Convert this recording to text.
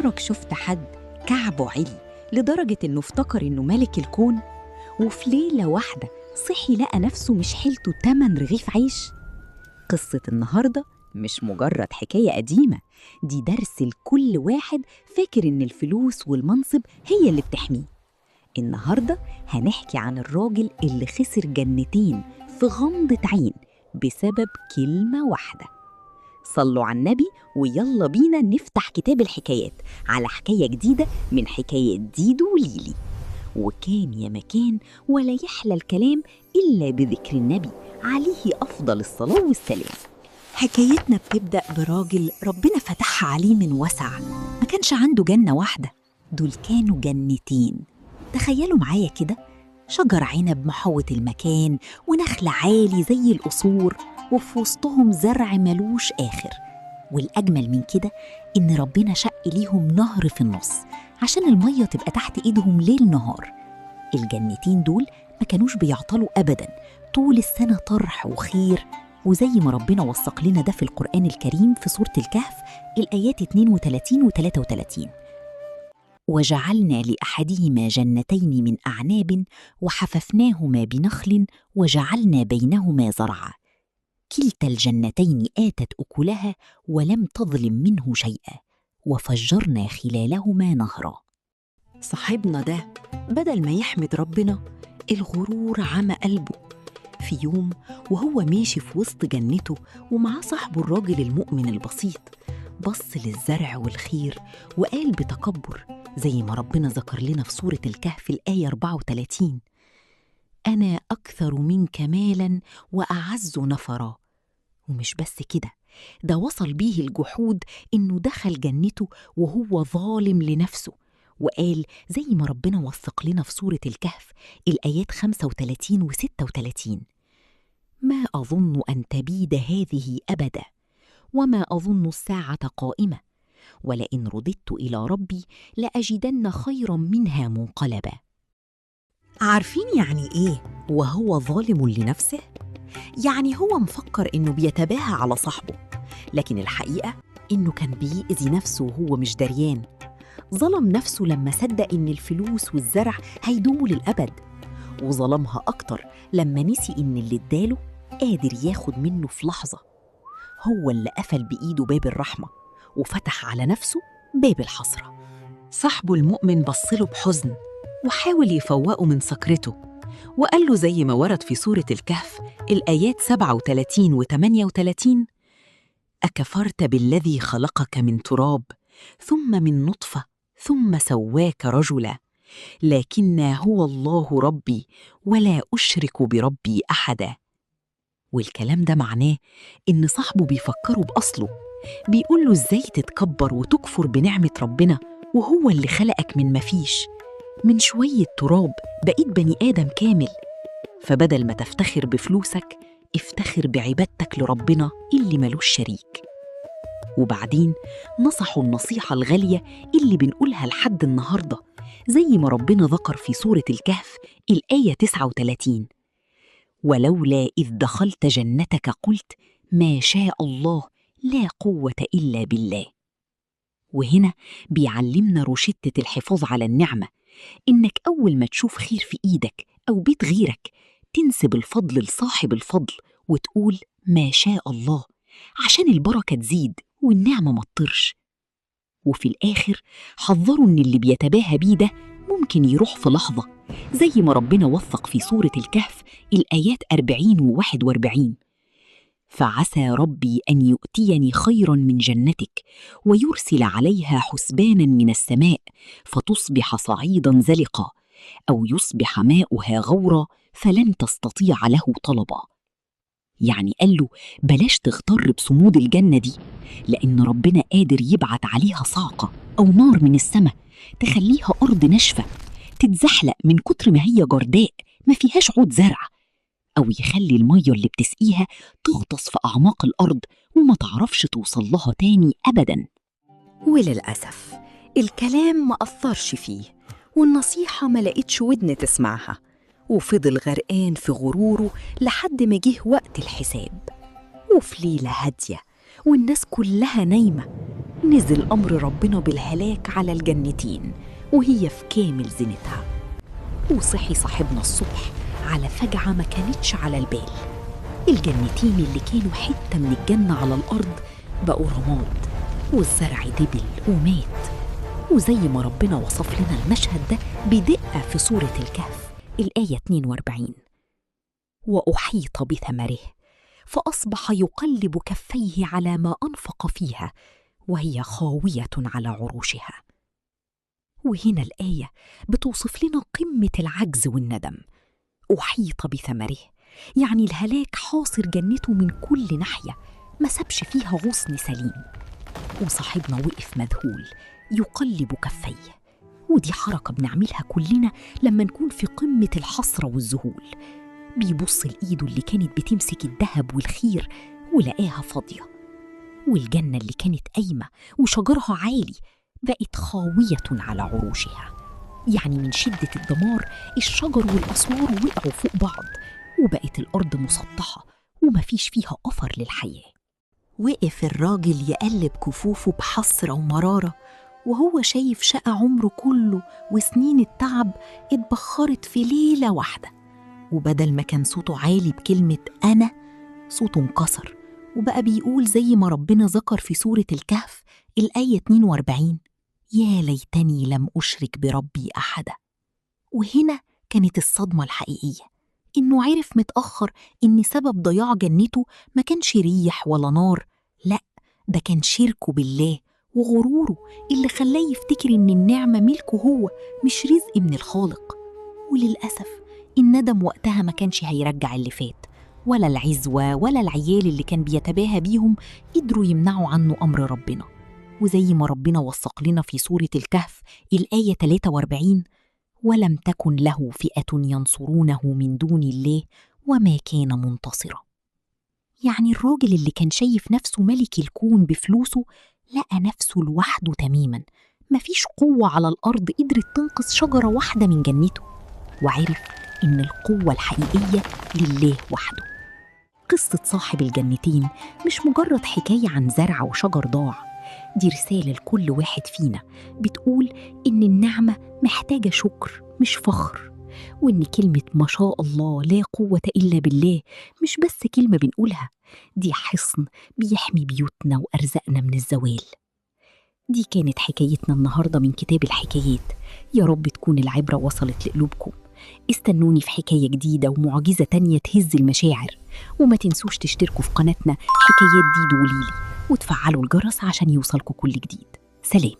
عمرك شفت حد كعبه عالي لدرجة إنه افتكر إنه ملك الكون، وفي ليلة واحدة صحي لقى نفسه مش حيلته 8 رغيف عيش؟ قصة النهاردة مش مجرد حكاية قديمة، دي درس لكل واحد فاكر إن الفلوس والمنصب هي اللي بتحميه. النهاردة هنحكي عن الراجل اللي خسر جنتين في غمضة عين بسبب كلمة واحدة. صلوا على النبي ويلا بينا نفتح كتاب الحكايات على حكاية جديدة من حكاية ديدو وليلي. وكان يا مكان ولا يحلى الكلام إلا بذكر النبي عليه أفضل الصلاة والسلام. حكايتنا بتبدأ براجل ربنا فتحها عليه من وسع، ما كانش عنده جنة واحدة، دول كانوا جنتين. تخيلوا معايا كده، شجر عنب محوط المكان ونخل عالي زي القصور، وفي وسطهم زرع ملوش آخر. والأجمل من كده إن ربنا شق ليهم نهر في النص عشان المية تبقى تحت إيدهم ليل نهار. الجنتين دول ما كانوش بيعطلوا أبداً، طول السنة طرح وخير، وزي ما ربنا وثق لنا ده في القرآن الكريم في سورة الكهف الآيات 32 و 33: وجعلنا لأحدهما جنتين من أعناب وحففناهما بنخل وجعلنا بينهما زرعا كلتا الجنتين آتت أكلها ولم تظلم منه شيئا وفجرنا خلالهما نهرا. صاحبنا ده بدل ما يحمد ربنا، الغرور عمى قلبه. في يوم وهو ماشي في وسط جنته ومعاه صاحبه الراجل المؤمن البسيط، بص للزرع والخير وقال بتكبر زي ما ربنا ذكر لنا في سورة الكهف الآية 34: أنا أكثر منك مالا وأعز نفرا. ومش بس كده، ده وصل بيه الجحود إنه دخل جنته وهو ظالم لنفسه، وقال زي ما ربنا وثق لنا في سورة الكهف الآيات 35 و 36: ما أظن أن تبيد هذه أبدا وما أظن الساعة قائمة ولئن رددت إلى ربي لأجدن خيرا منها منقلبا. عارفين يعني إيه وهو ظالم لنفسه؟ يعني هو مفكر إنه بيتباهى على صاحبه، لكن الحقيقة إنه كان بيأذي نفسه وهو مش دريان. ظلم نفسه لما صدق إن الفلوس والزرع هيدوموا للأبد، وظلمها أكتر لما نسي إن اللي اداله قادر ياخد منه في لحظة. هو اللي قفل بإيده باب الرحمة وفتح على نفسه باب الحسرة. صاحبه المؤمن بصله بحزن وحاول يفوقه من سكرته، وقال له زي ما ورد في سورة الكهف الآيات 37 و 38: أكفرت بالذي خلقك من تراب ثم من نطفة ثم سواك رجلا لكن هو الله ربي ولا أشرك بربي أحدا. والكلام ده معناه إن صاحبه بيفكره بأصله، بيقول له إزاي تتكبر وتكفر بنعمة ربنا وهو اللي خلقك من مفيش، من شوية تراب بقيت بني آدم كامل. فبدل ما تفتخر بفلوسك افتخر بعبادتك لربنا اللي ملوش شريك. وبعدين نصحوا النصيحة الغالية اللي بنقولها لحد النهاردة زي ما ربنا ذكر في سورة الكهف الآية 39: ولولا إذ دخلت جنتك قلت ما شاء الله لا قوة إلا بالله. وهنا بيعلمنا روشتة الحفاظ على النعمة، إنك أول ما تشوف خير في إيدك أو بيت غيرك تنسب الفضل لصاحب الفضل وتقول ما شاء الله عشان البركة تزيد والنعمة ما تطرش. وفي الآخر حذروا إن اللي بيتباهى بيه ده ممكن يروح في لحظة، زي ما ربنا وثق في سورة الكهف الآيات 40 و 41: فعسى ربي أن يؤتيني خيرا من جنتك ويرسل عليها حسبانا من السماء فتصبح صعيدا زلقا أو يصبح ماؤها غورا فلن تستطيع له طلبا. يعني قال له بلاش تغتر بصمود الجنة دي، لأن ربنا قادر يبعت عليها صعقة أو نار من السماء تخليها أرض ناشفة تتزحلق من كتر ما هي جرداء ما فيهاش عود زرع، أو يخلي المية اللي بتسقيها تغطس في أعماق الأرض وما تعرفش توصل لها تاني أبداً. وللأسف الكلام ما أثرش فيه، والنصيحة ما لقيتش ودن تسمعها، وفضل غرقان في غروره لحد ما جه وقت الحساب. وفي ليلة هادية والناس كلها نايمة نزل أمر ربنا بالهلاك على الجنتين وهي في كامل زينتها. وصحي صاحبنا الصبح على فجعة ما كانتش على البال. الجنتين اللي كانوا حتة من الجنة على الأرض بقوا رماد، والزرع دبل ومات. وزي ما ربنا وصف لنا المشهد ده بدقة في سورة الكهف الآية 42: وأحيط بثمره فأصبح يقلب كفيه على ما أنفق فيها وهي خاوية على عروشها. وهنا الآية بتوصف لنا قمة العجز والندم. أحيط بثمره يعني الهلاك حاصر جنته من كل ناحية، ما سابش فيها غصن سليم. وصاحبنا وقف مذهول يقلب كفيه، ودي حركة بنعملها كلنا لما نكون في قمة الحسرة والذهول. بيبص لإيده اللي كانت بتمسك الذهب والخير ولقاها فاضية، والجنة اللي كانت قايمة وشجرها عالي بقت خاوية على عروشها. يعني من شدة الدمار الشجر والأسوار وقعوا فوق بعض، وبقت الأرض مسطحة ومفيش فيها أثر للحياة. وقف الراجل يقلب كفوفه بحسرة ومرارة، وهو شايف شقى عمره كله وسنين التعب اتبخرت في ليلة واحدة. وبدل ما كان صوته عالي بكلمة أنا، صوته انكسر وبقى بيقول زي ما ربنا ذكر في سورة الكهف الآية 42: يا ليتني لم أشرك بربي أحدا. وهنا كانت الصدمة الحقيقية، إنه عرف متأخر إن سبب ضياع جنته ما كانش ريح ولا نار، لأ، ده كان شركه بالله وغروره اللي خلاه يفتكر إن النعمة ملكه هو مش رزق من الخالق. وللأسف الندم وقتها ما كانش هيرجع اللي فات، ولا العزوة ولا العيال اللي كان بيتباهى بيهم قدروا يمنعوا عنه أمر ربنا. وزي ما ربنا وثق لنا في سورة الكهف الآية 43: ولم تكن له فئة ينصرونه من دون الله وما كان منتصرا. يعني الراجل اللي كان شايف نفسه ملك الكون بفلوسه لقى نفسه لوحده تماما، مفيش قوة على الأرض قدرت تنقذ شجرة واحدة من جنته، وعرف إن القوة الحقيقية لله وحده. قصة صاحب الجنتين مش مجرد حكاية عن زرع وشجر ضاع، دي رسالة لكل واحد فينا بتقول إن النعمة محتاجة شكر مش فخر، وإن كلمة ما شاء الله لا قوة إلا بالله مش بس كلمة بنقولها، دي حصن بيحمي بيوتنا وأرزاقنا من الزوال. دي كانت حكايتنا النهاردة من كتاب الحكايات، يا رب تكون العبرة وصلت لقلوبكم. استنوني في حكاية جديدة ومعجزة تانية تهز المشاعر، وما تنسوش تشتركوا في قناتنا حكايات دي دوليلي وتفعلوا الجرس عشان يوصلكوا كل جديد. سلام.